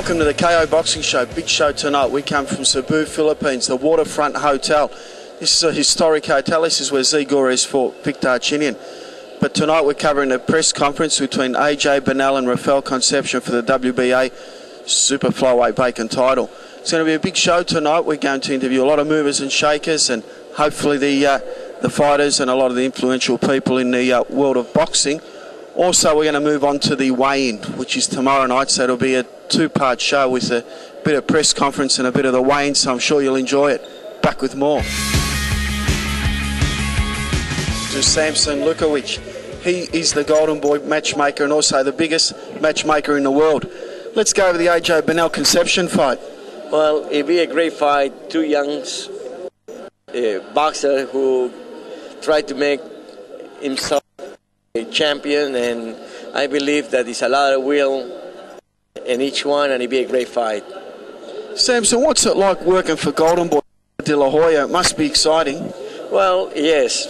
Welcome to the KO Boxing Show. Big show tonight. We come from Cebu, Philippines, the Waterfront Hotel. This is a historic hotel. This is where Zigores fought Victor Chinian. But tonight we're covering a press conference between AJ Bernal and Rafael Concepcion for the WBA Super Flyweight vacant title. It's going to be a big show tonight. We're going to interview a lot of movers and shakers and hopefully the fighters and a lot of the influential people in the world of boxing. Also, we're going to move on to the weigh-in, which is tomorrow night, so it'll be a two-part show with a bit of press conference and a bit of the weigh-in, so I'm sure you'll enjoy it. Back with more. To Samson Lukovic. He is the Golden Boy matchmaker and also the biggest matchmaker in the world. Let's go over the AJ Bernal Concepcion fight. Well, it'd be a great fight. Two young boxers who tried to make himself a champion, and I believe that there's a lot of will in each one, and it'd be a great fight. Samson, what's it like working for Golden Boy de la Hoya? It must be exciting. Well, yes.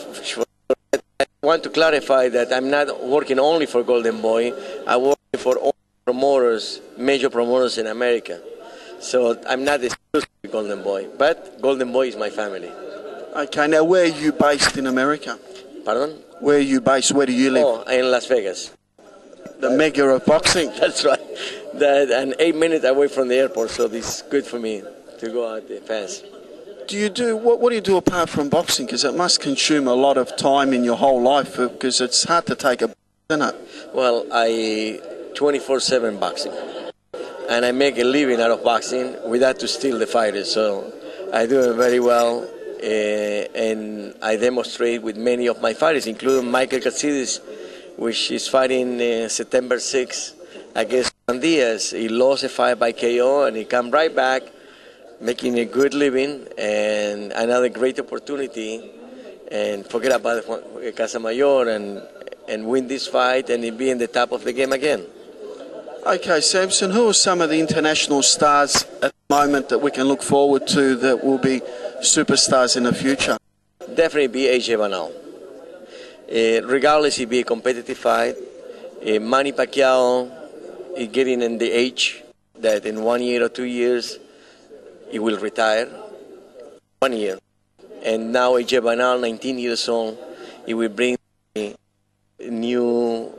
I want to clarify that I'm not working only for Golden Boy. I work for all promoters, major promoters in America. So I'm not exclusive to Golden Boy, but Golden Boy is my family. Okay, now where are you based in America? Pardon? Where are you based? Where do you live? Oh, in Las Vegas. The mecca of boxing. That's right. And 8 minutes away from the airport, so it's good for me to go out fast. What do you do apart from boxing? Because it must consume a lot of time in your whole life, because it's hard to take a, isn't it? Well, I 24/7 boxing, and I make a living out of boxing without to steal the fighters. So I do it very well. And I demonstrate with many of my fighters, including Michael Katsidis, which is fighting September 6th against Juan Diaz. He lost a fight by KO, and he come right back, making a good living and another great opportunity. And forget about Casamayor and win this fight and be in the top of the game again. Okay, Samson, who are some of the international stars at the moment that we can look forward to that will be superstars in the future? Definitely be AJ Bernal. Regardless, it'll be a competitive fight. Manny Pacquiao is getting in the age that in 1 year or 2 years he will retire. 1 year. And now AJ Bernal, 19 years old, he will bring new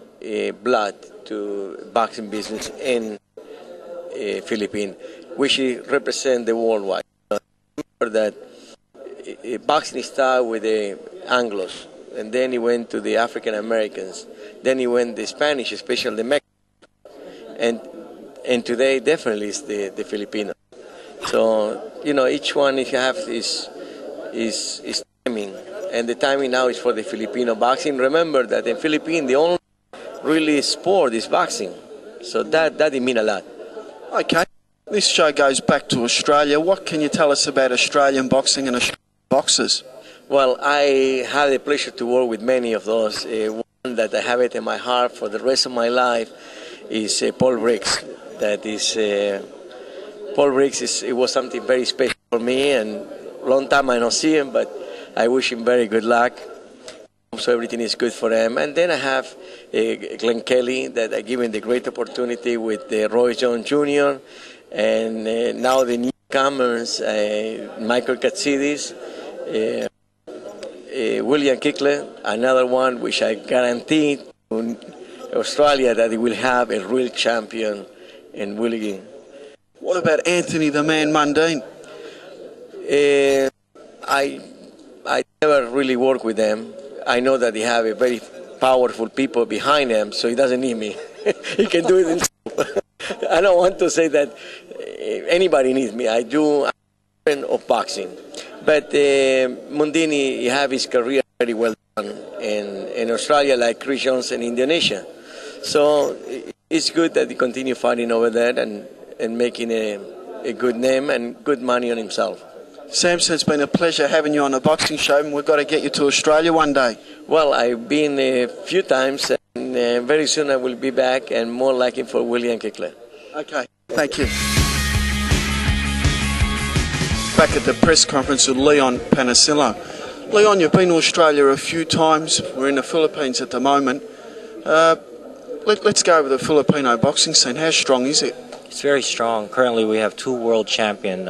blood to boxing business in Philippines, which represent the worldwide. Remember that boxing started with the Anglos, and then he went to the African Americans, then he went the Spanish, especially the Mexicans, and today definitely is the Filipino. So each one is timing, and the timing now is for the Filipino boxing. Remember that in Philippines the only really sport is boxing, so that mean a lot. Okay, this show goes back to Australia. What can you tell us about Australian boxing and Australian boxers? Well, I had the pleasure to work with many of those. One that I have it in my heart for the rest of my life is Paul Briggs. That is Paul Briggs. It was something very special for me, and long time I don't see him, but I wish him very good luck. So everything is good for them. And then I have Glenn Kelly, that I given the great opportunity with Roy Jones Jr. And now the newcomers, Michael Katsidis, William Kickler, another one which I guarantee to Australia that they will have a real champion in Willie. What about Anthony the Man Mundine? I never really work with them. I know that they have a very powerful people behind them, so he doesn't need me. He can do it himself. I don't want to say that anybody needs me. I do. I'm a fan of boxing. But Mundini, he have his career very well done in Australia, like Chris Jones in Indonesia. So it's good that he continue fighting over there and making a good name and good money on himself. Samson, it's been a pleasure having you on the boxing show, and we've got to get you to Australia one day. Well, I've been a few times, and very soon I will be back, and more likely for William Kickler. Okay, thank you. Back at the press conference with Leon Panicillo. Leon, you've been to Australia a few times. We're in the Philippines at the moment. Let's go over the Filipino boxing scene. How strong is it? It's very strong. Currently, we have 2 world champions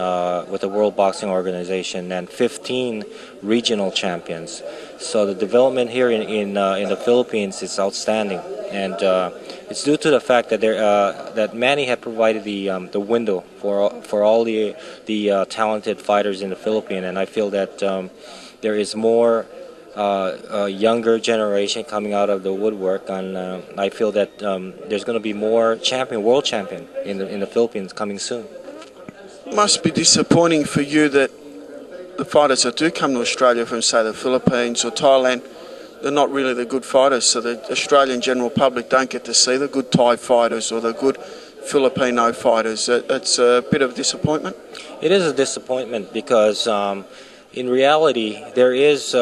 with the World Boxing Organization and 15 regional champions. So the development here in the Philippines is outstanding, and it's due to the fact that that Manny had provided the window for all the talented fighters in the Philippines, and I feel that there is more younger generation coming out of the woodwork, and I feel that there's going to be more world champion in the Philippines coming soon. It must be disappointing for you that the fighters that do come to Australia from, say, the Philippines or Thailand, they're not really the good fighters, so the Australian general public don't get to see the good Thai fighters or the good Filipino fighters. It's a bit of a disappointment. It is a disappointment because in reality there is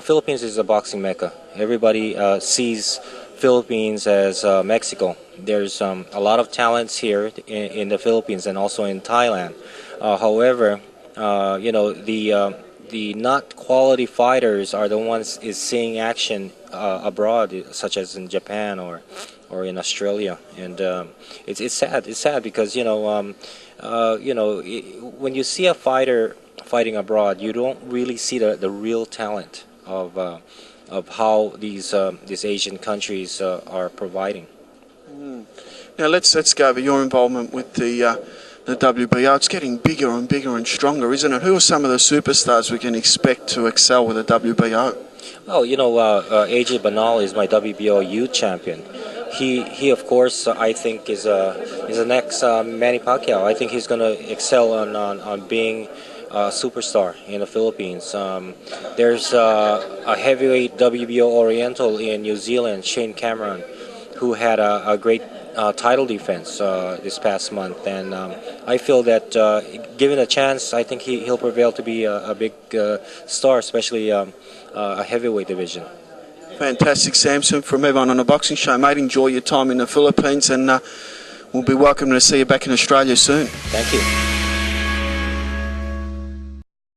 Philippines is a boxing mecca. Everybody sees Philippines as Mexico. There's a lot of talents here in the Philippines and also in Thailand. However, the not quality fighters are the ones is seeing action abroad, such as in Japan or in Australia, and it's sad. It's sad because when you see a fighter fighting abroad, you don't really see the real talent of how these Asian countries are providing. Now let's go over your involvement with the WBO. It's getting bigger and bigger and stronger, isn't it? Who are some of the superstars we can expect to excel with the WBO? Oh, AJ Banal is my WBO youth champion. He of course I think is the next Manny Pacquiao. I think he's going to excel on being a superstar in the Philippines. There's a heavyweight WBO Oriental in New Zealand, Shane Cameron, who had a great title defense this past month, and I feel that given a chance, I think he'll prevail to be a big star, especially a heavyweight division. Fantastic, Samson. From everyone on the Boxing Show, mate, enjoy your time in the Philippines, and we'll be welcome to see you back in Australia soon. Thank you.